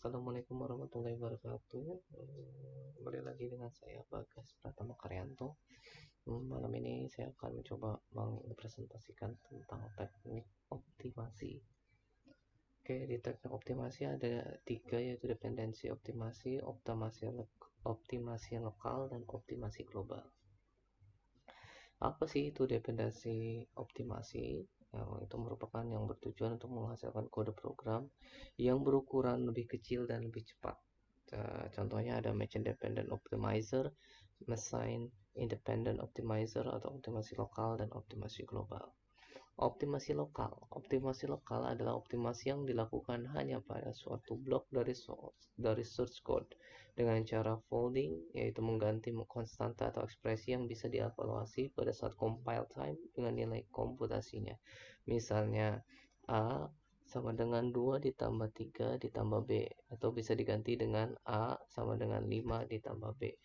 Assalamualaikum warahmatullahi wabarakatuh. Kembali lagi dengan saya Bagas Pratama Karyanto. Malam ini saya akan mencoba mempresentasikan tentang teknik optimasi. Oke, di teknik optimasi ada tiga, yaitu dependensi optimasi, optimasi lokal, dan optimasi global. Apa sih itu dependensi optimasi? Itu merupakan yang bertujuan untuk menghasilkan kode program yang berukuran lebih kecil dan lebih cepat. Contohnya ada Machine Dependent Optimizer, Machine Independent Optimizer, atau optimasi lokal dan optimasi global. Optimasi lokal adalah optimasi yang dilakukan hanya pada suatu blok dari source code dengan cara folding, yaitu mengganti konstanta atau ekspresi yang bisa dievaluasi pada saat compile time dengan nilai komputasinya. Misalnya A sama dengan 2 ditambah 3 ditambah B, atau bisa diganti dengan A sama dengan 5 ditambah B.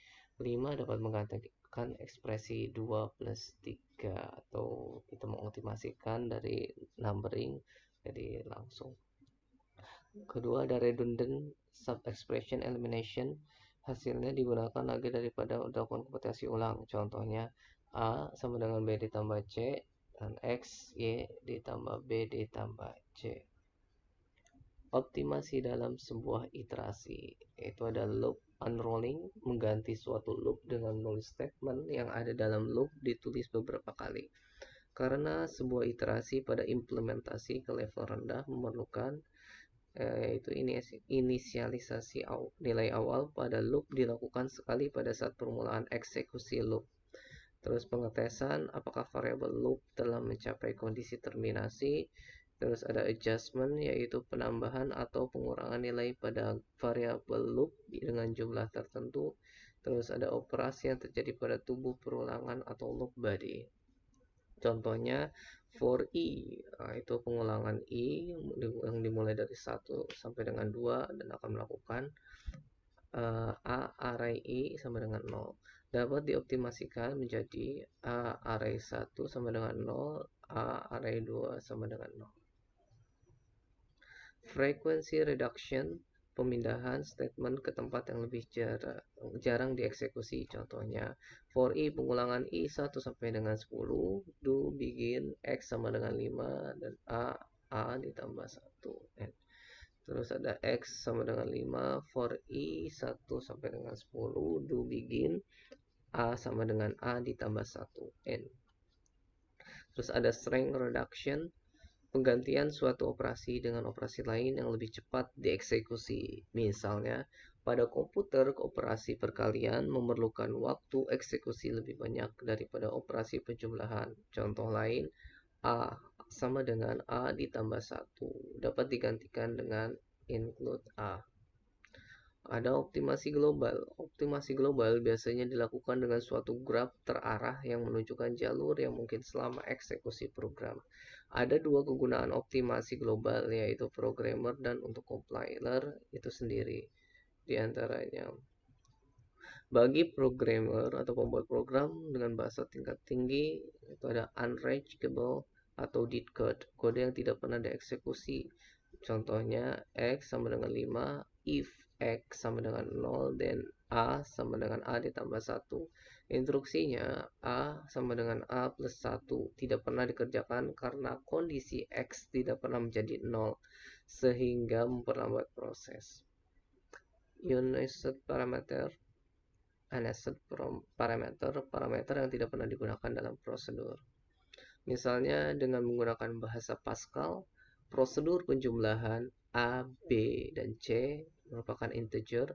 5 dapat menggantikan ekspresi 2 plus 3, atau kita mengoptimasikan dari numbering jadi langsung. Kedua, ada redundant sub-expression elimination. Hasilnya digunakan lagi daripada dilakukan komputasi ulang. Contohnya A sama dengan B ditambah C, dan X, Y ditambah B ditambah C. Optimasi dalam sebuah iterasi, yaitu ada loop unrolling, mengganti suatu loop dengan null statement yang ada dalam loop ditulis beberapa kali. Karena sebuah iterasi pada implementasi ke level rendah memerlukan yaitu inisialisasi nilai awal pada loop dilakukan sekali pada saat permulaan eksekusi loop. Terus pengetesan apakah variabel loop telah mencapai kondisi terminasi. Terus ada adjustment, yaitu penambahan atau pengurangan nilai pada variabel loop dengan jumlah tertentu. Terus ada operasi yang terjadi pada tubuh perulangan atau loop body. Contohnya for i, itu pengulangan i yang dimulai dari 1 sampai dengan 2 dan akan melakukan a array i sama dengan 0. Dapat dioptimasikan menjadi a array 1 sama dengan 0, a array 2 sama dengan 0. Frequency reduction, pemindahan statement ke tempat yang lebih jarang dieksekusi. Contohnya for i pengulangan i 1 sampai dengan 10, do begin x sama dengan 5 dan a ditambah 1. Terus ada x sama dengan 5 for i 1 sampai dengan 10, do begin a sama dengan a ditambah 1 n. Terus ada strength reduction, penggantian suatu operasi dengan operasi lain yang lebih cepat dieksekusi. Misalnya, pada komputer, operasi perkalian memerlukan waktu eksekusi lebih banyak daripada operasi penjumlahan. Contoh lain, A sama dengan A ditambah 1 dapat digantikan dengan include A. Ada optimasi global. Optimasi global biasanya dilakukan dengan suatu graf terarah yang menunjukkan jalur yang mungkin selama eksekusi program. Ada dua kegunaan optimasi global, yaitu programmer dan untuk compiler itu sendiri. Di antaranya, bagi programmer atau pembuat program dengan bahasa tingkat tinggi, itu ada unreachable atau dead code, kode yang tidak pernah dieksekusi. Contohnya x sama dengan 5 if x sama dengan 0 dan a sama dengan a ditambah 1. Instruksinya a sama dengan a plus 1 tidak pernah dikerjakan karena kondisi x tidak pernah menjadi 0 sehingga memperlambat proses. Unused parameter, parameter yang tidak pernah digunakan dalam prosedur. Misalnya dengan menggunakan bahasa Pascal, prosedur penjumlahan A, B, dan C merupakan integer.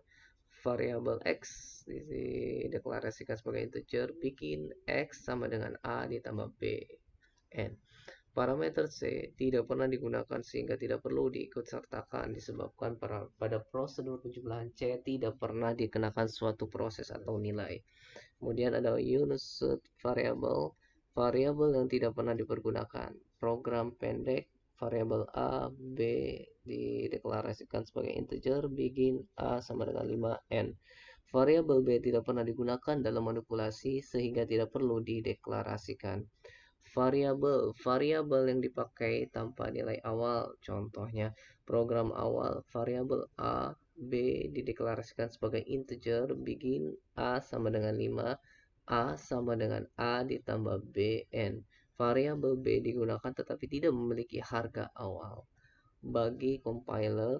Variabel X dideklarasikan sebagai integer, bikin X sama dengan A ditambah B, N. Parameter C tidak pernah digunakan sehingga tidak perlu diikutsertakan disebabkan pada prosedur penjumlahan C tidak pernah dikenakan suatu proses atau nilai. Kemudian ada unused variable, variabel yang tidak pernah dipergunakan. Program pendek, variabel A, B dideklarasikan sebagai integer, begin A sama dengan 5N. Variabel B tidak pernah digunakan dalam manipulasi sehingga tidak perlu dideklarasikan. variabel yang dipakai tanpa nilai awal. Contohnya, program awal variabel A, B dideklarasikan sebagai integer, begin A sama dengan 5, A sama dengan A ditambah B, N. Variabel B digunakan tetapi tidak memiliki harga awal. Bagi compiler,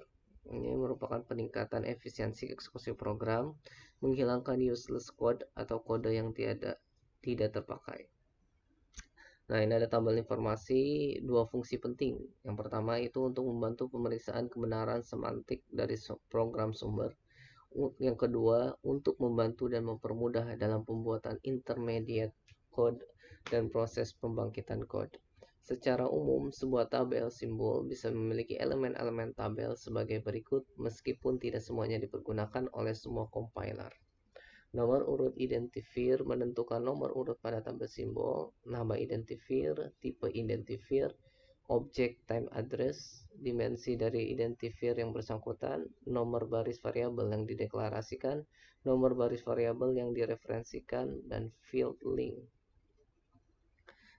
ini merupakan peningkatan efisiensi eksekusi program, menghilangkan useless code atau kode yang tidak terpakai. Nah, ini ada tabel informasi dua fungsi penting. Yang pertama itu untuk membantu pemeriksaan kebenaran semantik dari program sumber. Yang kedua, untuk membantu dan mempermudah dalam pembuatan intermediate code dan proses pembangkitan code. Secara umum, sebuah tabel simbol bisa memiliki elemen-elemen tabel sebagai berikut, meskipun tidak semuanya dipergunakan oleh semua compiler. Nomor urut identifier menentukan nomor urut pada tabel simbol, nama identifier, tipe identifier, objek time address, dimensi dari identifier yang bersangkutan, nomor baris variabel yang dideklarasikan, nomor baris variabel yang direferensikan, dan field link.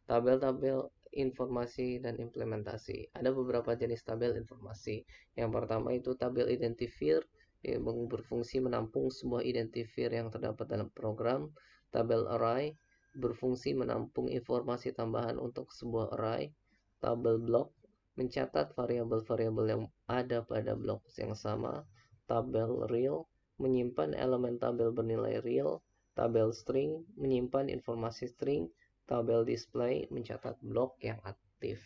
Tabel-tabel informasi dan implementasi. Ada beberapa jenis tabel informasi. Yang pertama itu tabel identifier yang berfungsi menampung sebuah identifier yang terdapat dalam program. Tabel array berfungsi menampung informasi tambahan untuk sebuah array. Tabel block mencatat variabel-variabel yang ada pada blok yang sama. Tabel real menyimpan elemen tabel bernilai real. Tabel string menyimpan informasi string. Tabel display mencatat blok yang aktif.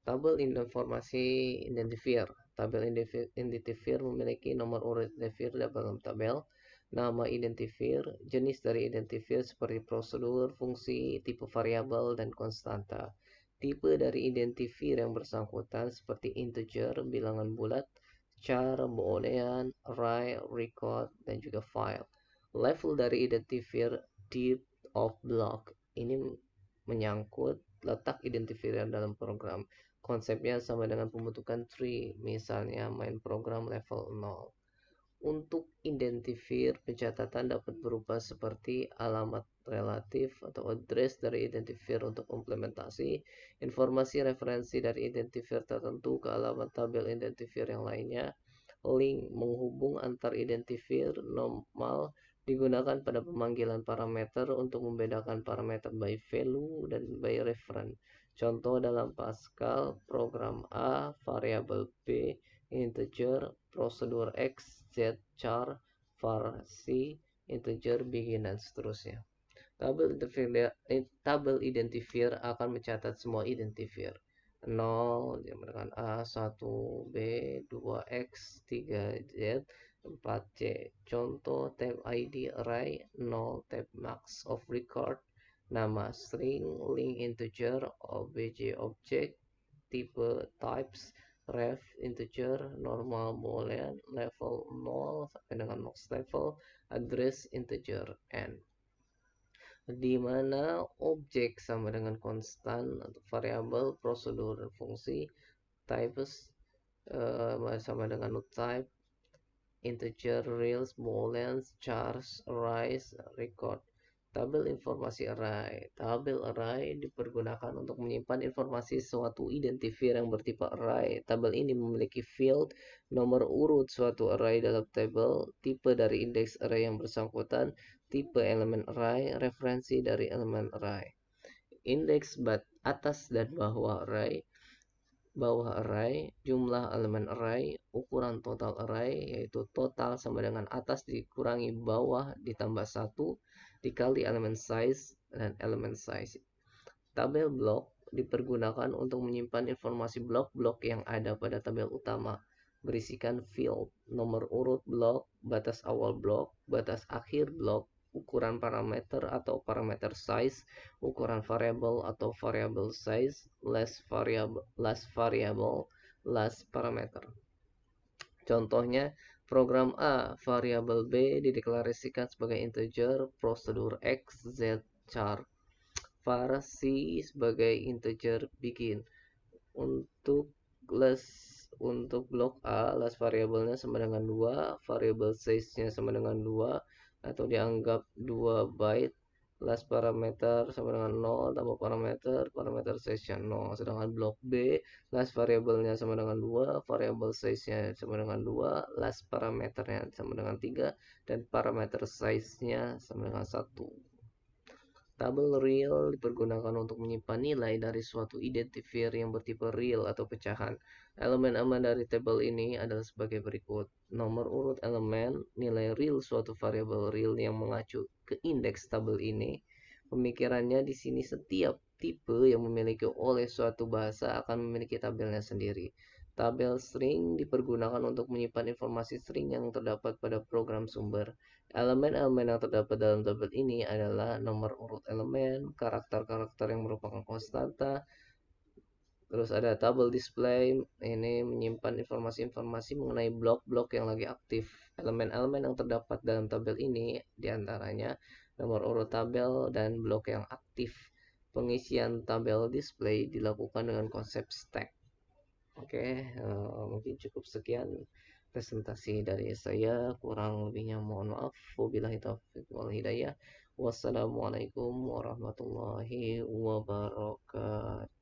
Tabel informasi identifier. Tabel identifier memiliki nomor urut identifier dalam tabel, nama identifier, jenis dari identifier seperti prosedur, fungsi, tipe variabel, dan konstanta. Tipe dari identifier yang bersangkutan seperti integer, bilangan bulat, char, boolean, array, record, dan juga file. Level dari identifier depth of block ini menyangkut letak identifier dalam program. Konsepnya sama dengan pembentukan tree, misalnya main program level 0. Untuk identifier, pencatatan dapat berupa seperti alamat relatif atau address dari identifier untuk implementasi, informasi referensi dari identifier tertentu ke alamat tabel identifier yang lainnya, link menghubung antar identifier normal digunakan pada pemanggilan parameter untuk membedakan parameter by value dan by reference. Contoh dalam Pascal, program A, variabel B, integer, prosedur X, Z, char, var C, integer, begin, dan seterusnya. Tabel identifier akan mencatat semua identifier. 0 dengan A, 1, B, 2X, 3Z, 4C. Contoh tab ID array, 0 tab max of record, nama string, link integer, obj object, tipe types, ref integer, normal boolean, level 0 sampai dengan max level, address integer, n. Di mana objek sama dengan konstan atau variabel, prosedur, dan fungsi, types sama dengan type, integer, reals, booleans, chars, arrays, record. Tabel informasi array. Tabel array dipergunakan untuk menyimpan informasi suatu identifier yang bertipe array. Tabel ini memiliki field, nomor urut suatu array dalam tabel, tipe dari indeks array yang bersangkutan, tipe elemen array, referensi dari elemen array. Indeks atas dan bawah array. Bawah array, jumlah elemen array, ukuran total array, yaitu total sama dengan atas dikurangi bawah ditambah 1 dikali elemen size dan elemen size. Tabel blok dipergunakan untuk menyimpan informasi blok-blok yang ada pada tabel utama, berisikan field, nomor urut blok, batas awal blok, batas akhir blok, ukuran parameter atau parameter size, ukuran variabel atau variable size, last variable, last parameter. Contohnya, program A, variabel B dideklarasikan sebagai integer, prosedur X, Z, char, var C sebagai integer, begin. Untuk blok A, last variabelnya sama dengan 2, variable size-nya sama dengan 2, atau dianggap 2 byte, last parameter sama dengan 0 tambah parameter size-nya 0. Sedangkan blok B, last variabelnya sama dengan 2, variabel size-nya sama dengan 2, last parameternya sama dengan 3, dan parameter size-nya sama dengan 1. Tabel real dipergunakan untuk menyimpan nilai dari suatu identifier yang bertipe real atau pecahan. Elemen-elemen dari tabel ini adalah sebagai berikut. Nomor urut elemen, nilai real suatu variabel real yang mengacu ke indeks tabel ini. Pemikirannya di sini setiap tipe yang memiliki oleh suatu bahasa akan memiliki tabelnya sendiri. Tabel string dipergunakan untuk menyimpan informasi string yang terdapat pada program sumber. Elemen-elemen yang terdapat dalam tabel ini adalah nomor urut elemen, karakter-karakter yang merupakan konstanta, terus ada tabel display, ini menyimpan informasi-informasi mengenai blok-blok yang lagi aktif. Elemen-elemen yang terdapat dalam tabel ini diantaranya nomor urut tabel dan blok yang aktif. Pengisian tabel display dilakukan dengan konsep stack. Oke, mungkin cukup sekian presentasi dari saya. Kurang lebihnya mohon maaf. Wabillahi taufiq wal hidayah. Wassalamualaikum warahmatullahi wabarakatuh.